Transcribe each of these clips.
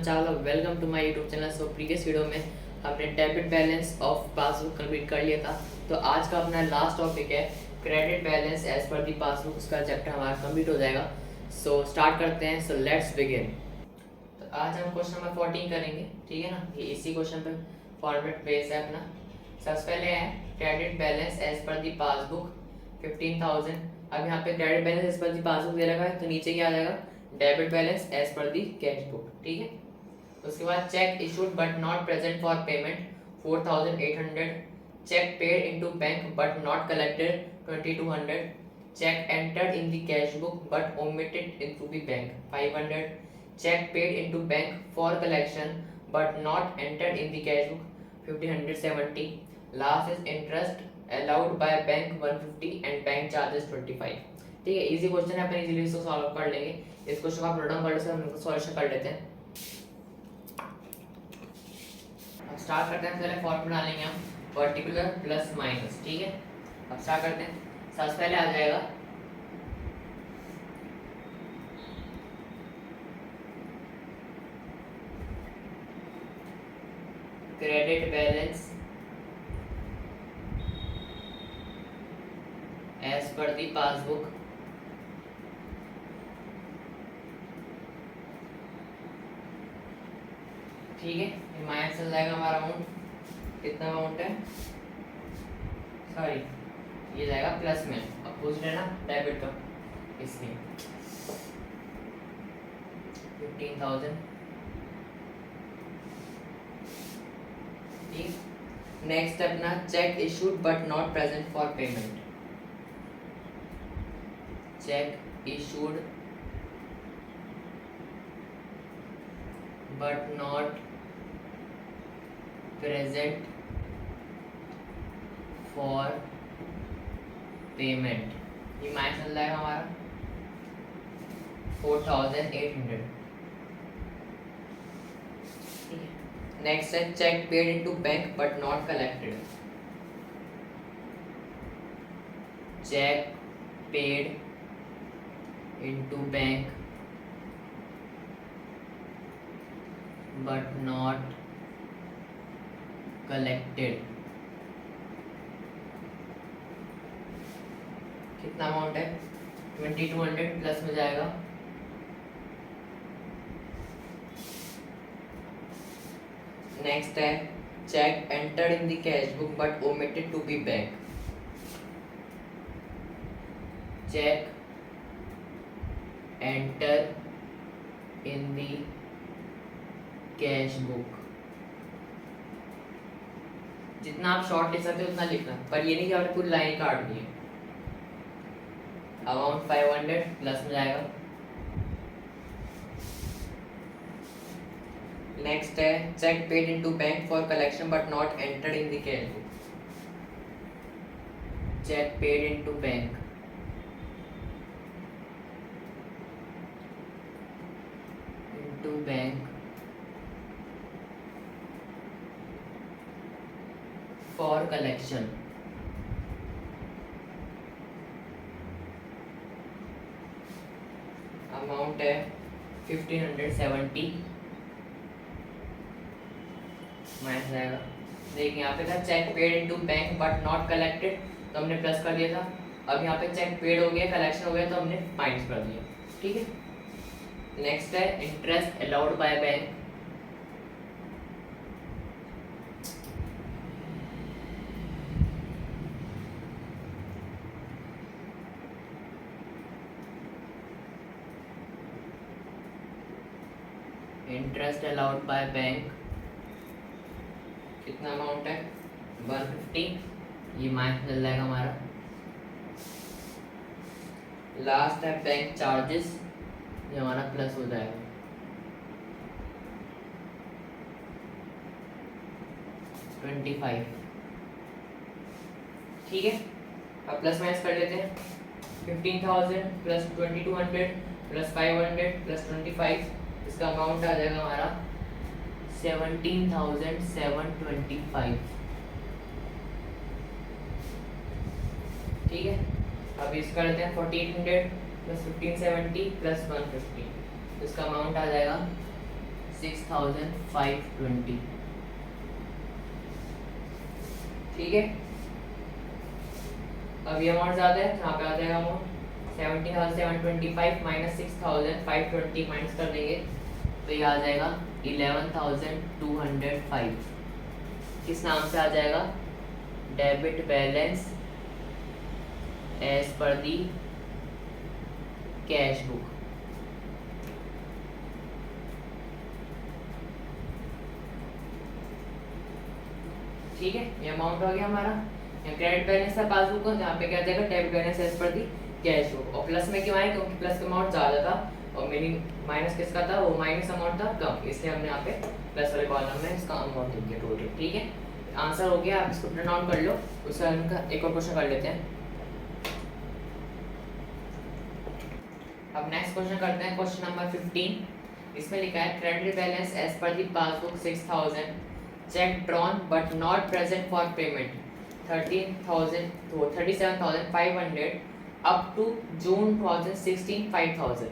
Everyone, चालो welcome to my YouTube channel. So previous video में हमने debit balance of passbook complete कर लिया था। तो आज का अपना लास्ट टॉपिक है credit balance as per the passbook. उसका चैप्टर हमारा कंप्लीट हो जाएगा। सो स्टार्ट करते हैं। So let's begin. तो आज हम क्वेश्चन नंबर 14 करेंगे, ठीक है ना। ये इसी क्वेश्चन पे फॉर्मेट बेस है अपना। सबसे पहले है credit balance as per the passbook 15,000। अब यहाँ पे credit balance as per the passbook दे रखा है, तो नीचे क्या आ जाएगा, debit balance as per the cash book, ठीक है। उसके बाद cheque issued but not present for payment 4,800। Cheque paid into bank but not collected 2,200। Cheque entered in the cash book but omitted into the bank 500। Cheque paid into bank for collection but not entered in the cash book 1,570। Last is interest allowed by bank 150 and bank charges 25। ठीक है, easy question है, अपन easily इसको solve कर लेंगे। इस question का product कर से हम इनको सॉल्यूशन कर लेते हैं। अब स्टार्ट करते हैं। पहले फॉर्मूला डालेंगे हम पर्टिकुलर प्लस माइनस, ठीक है। अब स्टार्ट करते हैं। सबसे पहले आ जाएगा credit balance as per the passbook, ठीक है। माइनस चल जाएगा हमारा अमाउंट, कितना अमाउंट है, सॉरी ये जाएगा प्लस में, अपोजिट है ना डेबिट का, इसलिए 15,000, ठीक। नेक्स्ट अपना cheque issued but not present for payment. Cheque issued but not present for payment। ये माइनस चल जाएगा हमारा 4,800। नेक्स्ट है cheque paid into bank but not collected. Cheque paid into bank but not collected। कितना amount है, 2,200 plus में जाएगा। Next है cheque entered in the cash book but omitted to be bank. Cheque enter in the cash book, जितना आप short लिख सकते हो उतना लिखना, पर ये नहीं कि आपने पूरी लाइन काटनी है। अमाउंट 500 प्लस में जाएगा। नेक्स्ट है cheque paid into bank for collection but not entered in the cash book. Cheque paid into bank for collection. Amount है 1,570 माइनस जाएगा। देखिए यहाँ पे था cheque paid into bank but not collected, तो हमने प्लस कर दिया था। अब यहाँ पे चेक पेड हो गया, कलेक्शन हो गया, तो हमने माइनस कर दिया, ठीक है। नेक्स्ट है interest allowed by bank. Interest allowed by bank कितना अमाउंट है, 150, ये माइनस चल जाएगा हमारा। लास्ट है बैंक चार्जेस, ये हमारा प्लस हो जाएगा। $25, ठीक है। अब प्लस माइनस कर लेते हैं। 15,000 प्लस 2,200 प्लस 500 प्लस 25, इसका अमाउंट आ जाएगा हमारा 17,725, ठीक है। अब इसका लेते हैं 4,800 प्लस 1,570 प्लस 150, इसका अमाउंट आ जाएगा 6,520। ठीक है, अब ये अमाउंट ज़्यादा है, यहाँ पे आ जाएगा अमाउंट 17,725 माइनस 6,520 माइनस कर देंगे तो ये आ जाएगा 11,205। किस नाम से आ जाएगा? Debit balance as per the cash book. ठीक है, ये अमाउंट हो गया हमारा। क्रेडिट बैलेंस था पासबुक का, यहाँ पे क्या जाएगा? Debit balance as per the cash book. और प्लस में क्यों आए? क्योंकि प्लस का अमाउंट ज़्यादा था और माइनस किसका था? वो माइनस अमाउंट था कम, इसलिए हमने यहाँ पे प्लस वाले कॉलम में इसका अमाउंट लिख दिया टोटल। ठीक है, आंसर हो गया, आप इसको प्रिंट आउट कर लो। उसका इनका एक और क्वेश्चन कर लेते हैं। अब नेक्स्ट क्वेश्चन करते हैं, क्वेश्चन नंबर 15। इसमें लिखा है credit balance as per the passbook 6,000, cheque drawn but not present for payment 37,500 up to June 2016 5,000।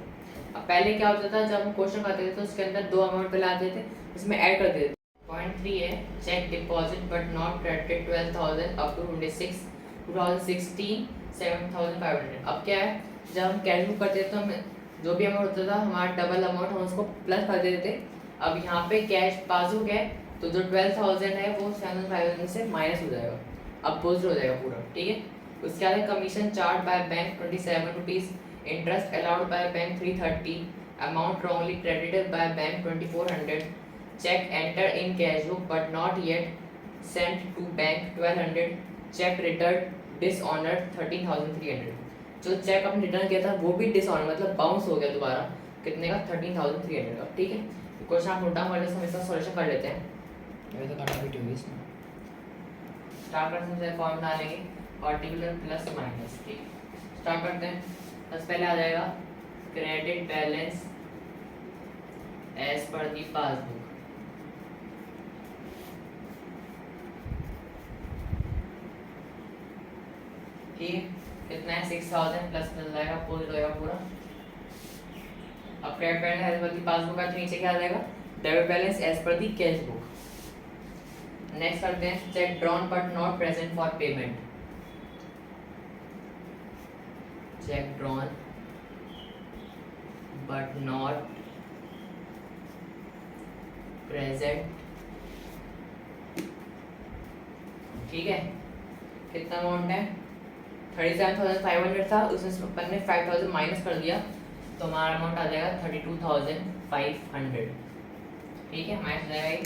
अब पहले क्या होता था, जब हम क्वेश्चन करते थे तो उसके अंदर दो अमाउंट पहले आते थे, उसमें ऐड कर देते थे। पॉइंट 3 है, cheque deposit but not credited 12,000 up to 2016 7,500। अब क्या है, जब हम कैश बुक करते थे तो हमें जो भी अमाउंट होता था हमारा डबल अमाउंट हम उसको प्लस कर देते थे। अब यहाँ पे कैश पासबुक है तो जो 12,000 है वो 7,500 से माइनस हो जाएगा, अब पोस्ट हो जाएगा पूरा। ठीक है, उसके बाद commission charge by bank 27 rupees, interest allowed by bank 330, amount wrongly credited by bank 2400, cheque enter in cash book but not yet sent to bank 1200, cheque return dishonour 13,300। जो चेक हमने रिटर्न किया था वो भी डिसऑनर मतलब bounce हो गया दोबारा, कितने का? 13,300 का। ठीक है, क्वेश्चन आप नोट डाउन कर लेते हैं, हम इसका सॉल्यूशन कर लेते हैं। तो काटा भी होगी इसमें, स्टार्ट करते हैं, फॉर्म डालेंगे पार्टिकुलर प्लस माइनस। ठीक, स्टार्ट करते हैं। सबसे पहले आ जाएगा credit balance as per the passbook. ठीक है, कितना है? 6,000 प्लस मिल जाएगा, पोस्ट हो जाएगा पूरा। अब credit balance as per the passbook का नीचे क्या आ जाएगा? Debit balance as per the cash book. Next करते हैं, check drawn but not present for payment. Check drawn but not present. ठीक है, कितना अमाउंट है? 37,500 था, उसमें अपन ने 5,000 माइनस कर दिया तो हमारा अमाउंट आ जाएगा 32,500। ठीक है, माइनस हो जाएगा ये।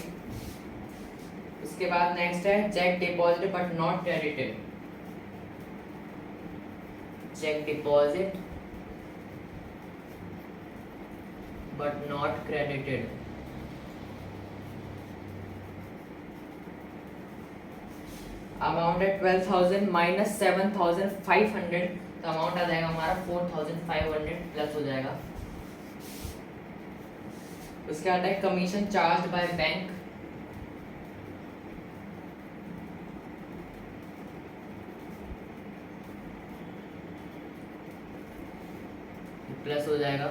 उसके बाद नेक्स्ट है cheque deposit but not credited. Cheque deposit but not credited. Amount है 12,000 माइनस 7,500 तो अमाउंट आ जाएगा हमारा 4,500 प्लस हो जाएगा। उसके बाद है commission charge by bank. Plus हो जाएगा,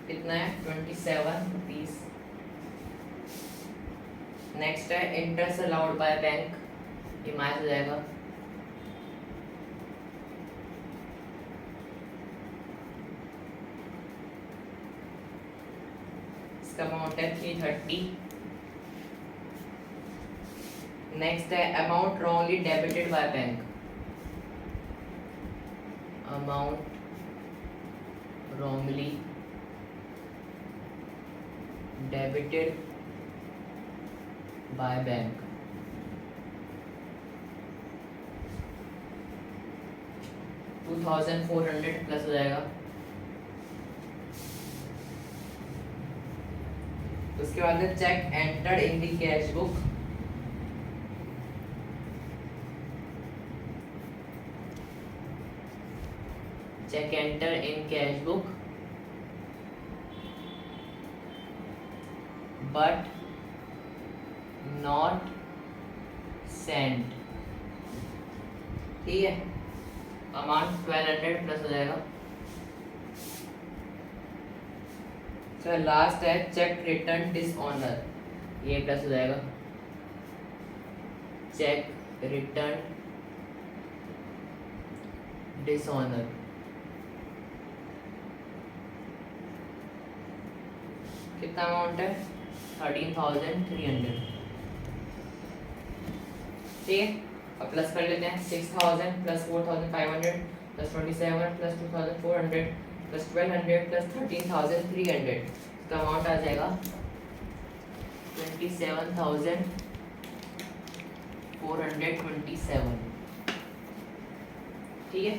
कितना है? 27 रुपीज। नेक्स्ट है इंटरेस्ट अलाउड बाय बैंक, ये माइनस हो जाएगा। इसका अमाउंट है 330। नेक्स्ट है amount wrongly debited by bank. Amount wrongly debited by bank। $2,400 plus हो जाएगा। उसके बाद cheque entered in the cash book. Cheque enter in cash book but not sent. ठीक है, अमाउंट 1200 प्लस हो जाएगा। सर लास्ट है चेक रिटर्न डिसऑनर, ये प्लस हो जाएगा। चेक रिटर्न डिसऑनर कितना अमाउंट है 13,300, ठीक है। अब प्लस कर लेते हैं 6,000 plus 4,500 plus 27 plus 2,400 plus 1,200 plus 13,300, इसका अमाउंट आ जाएगा 27,427, ठीक है।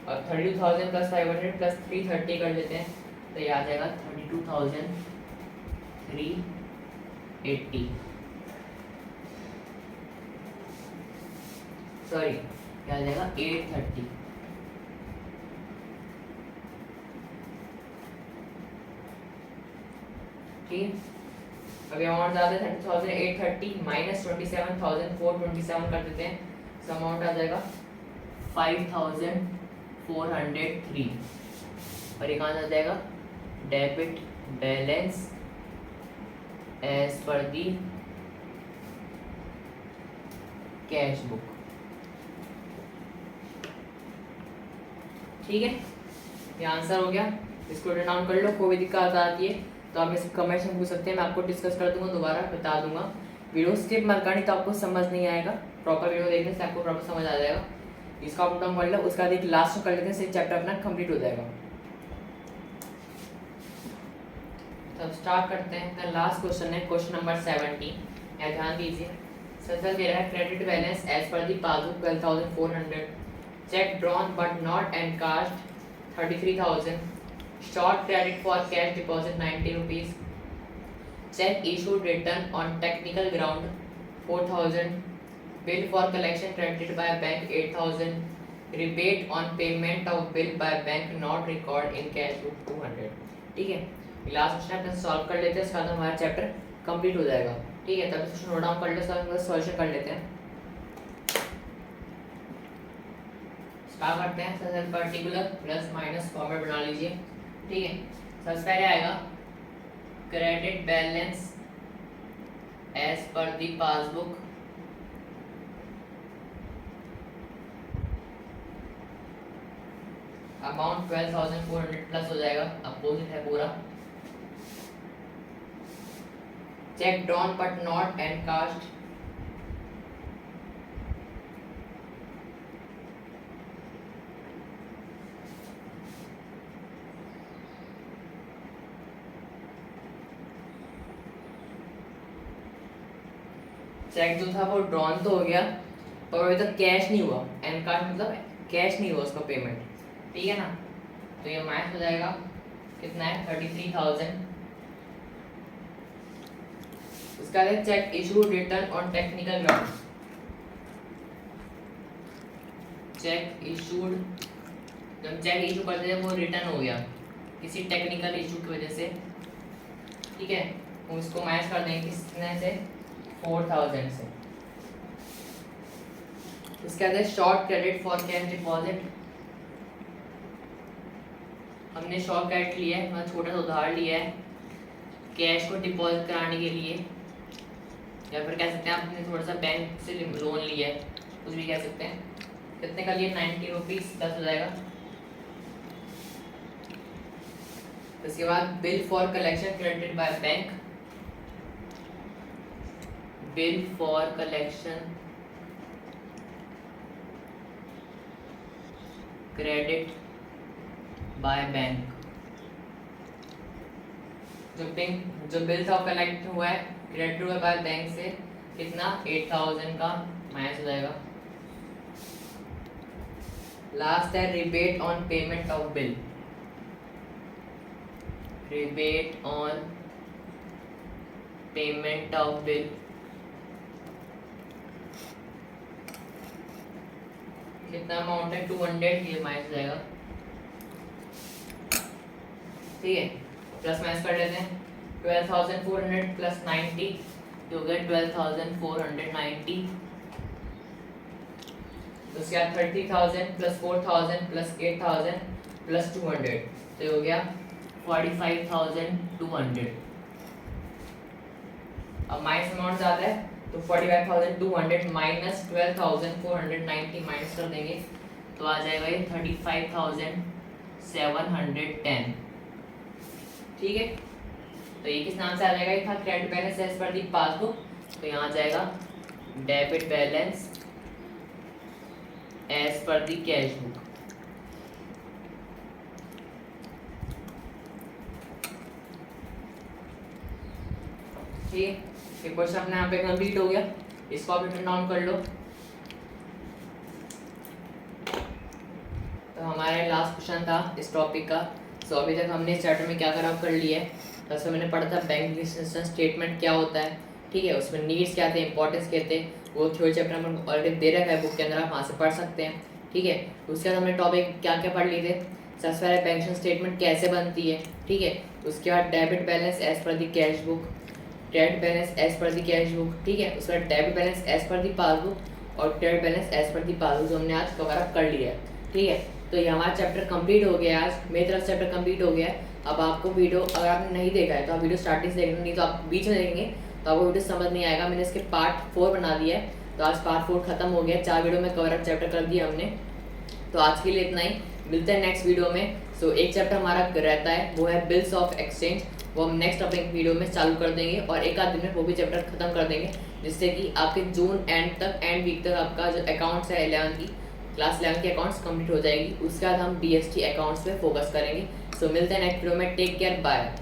अब 32,000 प्लस 500 प्लस 330 कर लेते हैं, तो ये आ जाएगा 32,380, सॉरी क्या आ जाएगा 830, ठीक है। अभी अमाउंट ज़्यादा है 30,830 माइनस 27,427 कर देते हैं, तो अमाउंट आ जाएगा 5,403, और ये कहाँ आ जाएगा debit balance as per the cash book, ठीक है। ये आंसर हो गया, इसको नोट डाउन कर लो। कोई भी दिक्कत आती है तो आप इसे कमेंट्स में पूछ सकते हैं, मैं आपको डिस्कस कर दूंगा, दोबारा बता दूंगा। वीडियो स्किप मत करनी तो आपको समझ नहीं आएगा, प्रॉपर वीडियो देखने से आपको प्रॉपर समझ आ जाएगा। इसका आप नोट डाउन कर लो, उसका बाद एक लास्ट कर लेते हैं, सिर्फ चैप्टर अपना कंप्लीट हो जाएगा। तब स्टार्ट करते हैं। द लास्ट क्वेश्चन है क्वेश्चन नंबर 17, या ध्यान दीजिए। सर दे रहा है credit balance as per the passbook 12,400, cheque drawn but not encashed 33,000, short credit for cash deposit 90 rupees, check issued written on technical ground 4,000, bill for collection credited by bank 8,000, rebate on payment of bill by bank not record in cash book 200, ठीक है। Last question अपन solve कर लेते हैं, इसके बाद हमारा chapter complete हो जाएगा, ठीक है। तब क्वेश्चन नोट डाउन कर लो, इसका सॉल्यूशन कर लेते हैं। स्टार्ट करते हैं। सबसे पर्टिकुलर प्लस माइनस फॉर्मेट बना लीजिए, ठीक है। सबसे पहले आएगा credit balance as per the passbook amount 12,400 plus हो जाएगा, अपोजिट है पूरा। Cheque drawn but not encashed cheque जो था वो ड्रॉन तो हो गया, पर अभी तक कैश नहीं हुआ। एनकाश मतलब कैश नहीं हुआ उसका पेमेंट, ठीक है ना। तो ये माइनस हो जाएगा, कितना है 33,000। उसका है check issued return on technical ground, check issued, जब चेक इशू करते हैं वो रिटर्न हो गया किसी टेक्निकल इशू की वजह से, ठीक है। हम इसको माइनस कर देंगे कितने से 4,000 से। इसके बाद short credit for cash deposit, हमने शॉर्ट क्रेडिट लिया है, मतलब छोटा सा उधार लिया है कैश को डिपॉजिट कराने के लिए, या फिर कह सकते हैं आपने थोड़ा सा बैंक से लोन लिया है, कुछ भी कह सकते हैं। कितने का लिए 90 रुपीज़ प्लस हो जाएगा। इसके बाद bill for collection credited by bank, bill for collection credit by bank, जो बिल था कलेक्ट हुआ है क्रेडिट हुआ बाय बैंक से, कितना 8,000 का माइनस हो जाएगा। लास्ट है rebate on payment of bill, rebate on payment of bill, कितना अमाउंट है 200, ये माइनस हो जाएगा, ठीक है। प्लस माइनस कर लेते हैं 12,400 प्लस 90 जो गया 12,490, उसके बाद 30,000 प्लस 4,000 प्लस 8,000 प्लस 200, तो हो गया 45,200। अब माइनस अमाउंट ज़्यादा है तो 45,200 माइनस 12,490 माइनस कर देंगे तो आ जाएगा ये 35,710। ठीक है, तो ये किस नाम से आ जाएगा? ये था credit balance as per the passbook, तो यहाँ आ जाएगा debit balance as per the cash book. ठीक है, ये क्वेश्चन अपने यहाँ पे कंप्लीट हो गया, इसको आप रिटर्न डाउन कर लो। तो हमारा लास्ट क्वेश्चन था इस टॉपिक का। सो अभी तक हमने इस चैप्टर में क्या क्या कर लिया है। तो मैंने पढ़ा था बैंक स्टेटमेंट क्या होता है, ठीक है, उसमें नीड्स क्या थे, इंपॉर्टेंस क्या थे, वो थ्योरी चैप्टर में ऑलरेडी दे रखा है बुक के अंदर, आप वहाँ से पढ़ सकते हैं। ठीक है, उसके बाद हमने टॉपिक क्या क्या पढ़ लिए थे। सबसे पहले बैंक स्टेटमेंट कैसे बनती है, ठीक है, उसके बाद debit balance as per the cash book, credit balance as per the cash book, ठीक है, उसके बाद debit balance as per the passbook और credit balance as per the passbook जो हमने आज कवर अप कर लिया है। ठीक है, तो ये हमारा चैप्टर कंप्लीट हो गया आज, मेरी तरफ से चैप्टर कंप्लीट हो गया है। अब आपको वीडियो अगर आपने नहीं देखा है तो आप वीडियो स्टार्टिंग से देखना, नहीं तो आप बीच में देखेंगे तो आपको वीडियो समझ नहीं आएगा। मैंने इसके पार्ट 4 बना दिया है, तो आज पार्ट 4 खत्म हो गया, 4 वीडियो में कवर अप चैप्टर कर दिया हमने। तो आज के लिए इतना ही, मिलते हैं नेक्स्ट वीडियो में। सो एक चैप्टर हमारा रहता है वो है बिल्स ऑफ एक्सचेंज, वो हम नेक्स्ट अपने वीडियो में चालू कर देंगे और एक आध दिन में वो भी चैप्टर खत्म कर देंगे, जिससे कि आपके जून एंड वीक तक आपका जो अकाउंट्स है 11 की क्लास 11 की अकाउंट्स कंप्लीट हो जाएगी। उसके बाद हम DST अकाउंट्स पे फोकस करेंगे। सो मिलते हैं नेक्स्ट वीडियो में, टेक केयर, बाय।